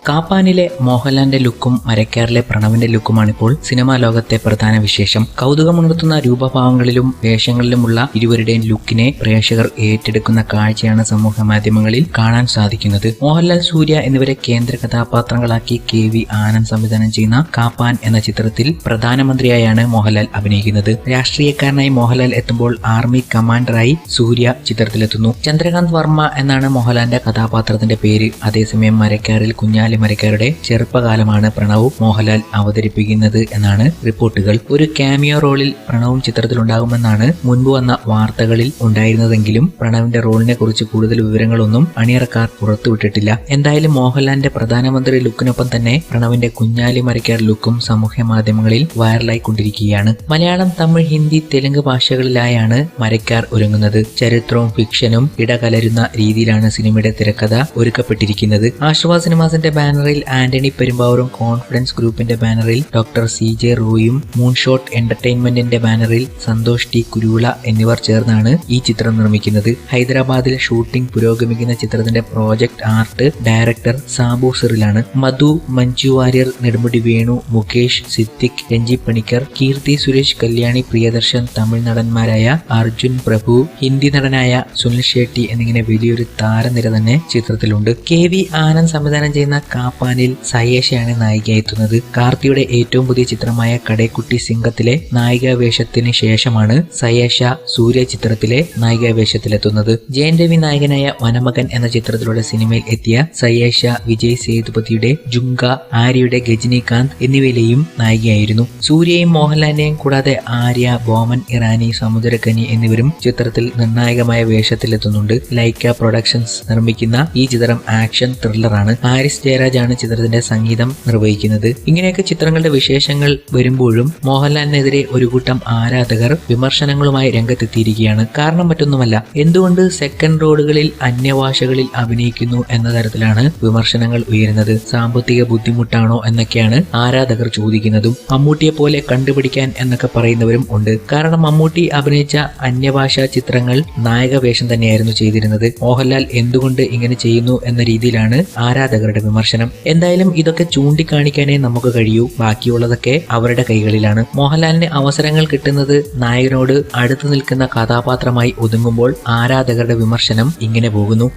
കാപ്പാനിലെ മോഹൻലാലിന്റെ ലുക്കും മരക്കാറിലെ പ്രണവിന്റെ ലുക്കുമാണിപ്പോൾ സിനിമാ ലോകത്തെ പ്രധാന വിശേഷം. കൗതുകമുണർത്തുന്ന രൂപഭാവങ്ങളിലും വേഷങ്ങളിലുമുള്ള ഇരുവരുടെയും ലുക്കിനെ പ്രേക്ഷകർ ഏറ്റെടുക്കുന്ന കാഴ്ചയാണ് സമൂഹ മാധ്യമങ്ങളിൽ കാണാൻ സാധിക്കുന്നത്. മോഹൻലാൽ, സൂര്യ എന്നിവരെ കേന്ദ്ര കഥാപാത്രങ്ങളാക്കി KV ആനന്ദ് സംവിധാനം ചെയ്യുന്ന കാപ്പാൻ എന്ന ചിത്രത്തിൽ പ്രധാനമന്ത്രിയായാണ് മോഹൻലാൽ അഭിനയിക്കുന്നത്. രാഷ്ട്രീയക്കാരനായി മോഹൻലാൽ എത്തുമ്പോൾ ആർമി കമാൻഡറായി സൂര്യ ചിത്രത്തിലെത്തുന്നു. ചന്ദ്രകാന്ത് വർമ്മ എന്നാണ് മോഹൻലാലിന്റെ കഥാപാത്രത്തിന്റെ പേര്. അതേസമയം മരക്കാറിൽ കുഞ്ഞാലി മരക്കാരുടെ ചെറുപ്പകാലമാണ് പ്രണവ് മോഹൻലാൽ അവതരിപ്പിക്കുന്നത് എന്നാണ് റിപ്പോർട്ടുകൾ. ഒരു ക്യാമിയോ റോളിൽ പ്രണവും ചിത്രത്തിലുണ്ടാകുമെന്നാണ് മുൻപ് വന്ന വാർത്തകളിൽ ഉണ്ടായിരുന്നതെങ്കിലും പ്രണവിന്റെ റോളിനെ കുറിച്ച് കൂടുതൽ വിവരങ്ങളൊന്നും അണിയറക്കാർ പുറത്തുവിട്ടിട്ടില്ല. എന്തായാലും മോഹൻലാലിന്റെ പ്രധാനമന്ത്രി ലുക്കിനൊപ്പം തന്നെ പ്രണവിന്റെ കുഞ്ഞാലി മരക്കാർ ലുക്കും സമൂഹ മാധ്യമങ്ങളിൽ വൈറലായി കൊണ്ടിരിക്കുകയാണ്. മലയാളം, തമിഴ്, ഹിന്ദി, തെലുങ്ക് ഭാഷകളിലായാണ് മരക്കാർ ഒരുങ്ങുന്നത്. ചരിത്രവും ഫിക്ഷനും ഇടകലരുന്ന രീതിയിലാണ് സിനിമയുടെ തിരക്കഥ ഒരുക്കപ്പെട്ടിരിക്കുന്നത്. ആശ്രവാ സിനിമാസിന്റെ ബാനറിൽ ആന്റണി പെരുമ്പാവൂരും കോൺഫിഡൻസ് ഗ്രൂപ്പിന്റെ ബാനറിൽ ഡോക്ടർ CJ റോയും മൂൺഷോട്ട് എന്റർടൈൻമെന്റിന്റെ ബാനറിൽ സന്തോഷ് T കുരുവിള എന്നിവർ ചേർന്നാണ് ഈ ചിത്രം നിർമ്മിക്കുന്നത്. ഹൈദരാബാദിൽ ഷൂട്ടിംഗ് പുരോഗമിക്കുന്ന ചിത്രത്തിന്റെ പ്രോജക്ട് ആർട്ട് ഡയറക്ടർ സാബു സിറിലാണ്. മധു, മഞ്ജു വാര്യർ, നെടുമുടി വേണു, മുകേഷ്, സിദ്ദിഖ്, രഞ്ജി പണിക്കർ, കീർത്തി സുരേഷ്, കല്യാണി പ്രിയദർശൻ, തമിഴ് നടന്മാരായ അർജുൻ പ്രഭു, ഹിന്ദി നടനായ സുനിൽ ഷെട്ടി എന്നിങ്ങനെ വലിയൊരു താരനിര തന്നെ ചിത്രത്തിലുണ്ട്. KV ആനന്ദ് സംവിധാനം ചെയ്യുന്ന കാപ്പാനിൽ സയേഷയാണ് നായികയെത്തുന്നത്. കാർത്തിയുടെ ഏറ്റവും പുതിയ ചിത്രമായ കടേക്കുട്ടി സിംഗത്തിലെ നായികാവേഷത്തിന് ശേഷമാണ് സയേഷ സൂര്യ ചിത്രത്തിലെ നായികാവേഷത്തിലെത്തുന്നത്. ജയൻ രവി നായകനായ വനമകൻ എന്ന ചിത്രത്തിലൂടെ സിനിമയിൽ എത്തിയ സയേഷ വിജയ് സേതുപതിയുടെ ജുങ്ക, ആര്യയുടെ ഗജനികാന്ത് എന്നിവയിലെയും നായികയായിരുന്നു. സൂര്യയും മോഹൻലാലിനെയും കൂടാതെ ആര്യ, ബോമൻ ഇറാനി, സമുദ്രകനി എന്നിവരും ചിത്രത്തിൽ നിർണായകമായ വേഷത്തിലെത്തുന്നുണ്ട്. ലൈക്ക പ്രൊഡക്ഷൻസ് നിർമ്മിക്കുന്ന ഈ ചിത്രം ആക്ഷൻ ത്രില്ലറാണ്. ഹാരിസ് ജയരാജാണ് ചിത്രത്തിന്റെ സംഗീതം നിർവഹിക്കുന്നത്. ഇങ്ങനെയൊക്കെ ചിത്രങ്ങളുടെ വിശേഷങ്ങൾ വരുമ്പോഴും മോഹൻലാലിനെതിരെ ഒരു കൂട്ടം ആരാധകർ വിമർശനങ്ങളുമായി രംഗത്തെത്തിയിരിക്കുകയാണ്. കാരണം മറ്റൊന്നുമല്ല, എന്തുകൊണ്ട് സെക്കൻഡ് റോഡുകളിൽ അന്യഭാഷകളിൽ അഭിനയിക്കുന്നു എന്ന തരത്തിലാണ് വിമർശനങ്ങൾ ഉയരുന്നത്. സാമ്പത്തിക ബുദ്ധിമുട്ടാണോ എന്നൊക്കെയാണ് ആരാധകർ ചോദിക്കുന്നതും. മമ്മൂട്ടിയെ പോലെ കണ്ടുപിടിക്കാൻ എന്നൊക്കെ പറയുന്നവരും ഉണ്ട്. കാരണം മമ്മൂട്ടി അഭിനയിച്ച അന്യഭാഷാ ചിത്രങ്ങൾ നായക വേഷം തന്നെയായിരുന്നു ചെയ്തിരുന്നത്. മോഹൻലാൽ എന്തുകൊണ്ട് ഇങ്ങനെ ചെയ്യുന്നു എന്ന രീതിയിലാണ് ആരാധകരുടെ വിമർശനം. എന്തായാലും ഇതൊക്കെ ചൂണ്ടിക്കാണിക്കാനേ നമുക്ക് കഴിയൂ. ബാക്കിയുള്ളതൊക്കെ അവരുടെ കൈകളിലാണ്. മോഹൻലാലിന് അവസരങ്ങൾ കിട്ടുന്നത് നായകനോട് അടുത്തു നിൽക്കുന്ന കഥാപാത്രമായി ഒതുങ്ങുമ്പോൾ ആരാധകരുടെ വിമർശനം ഇങ്ങനെ പോകുന്നു.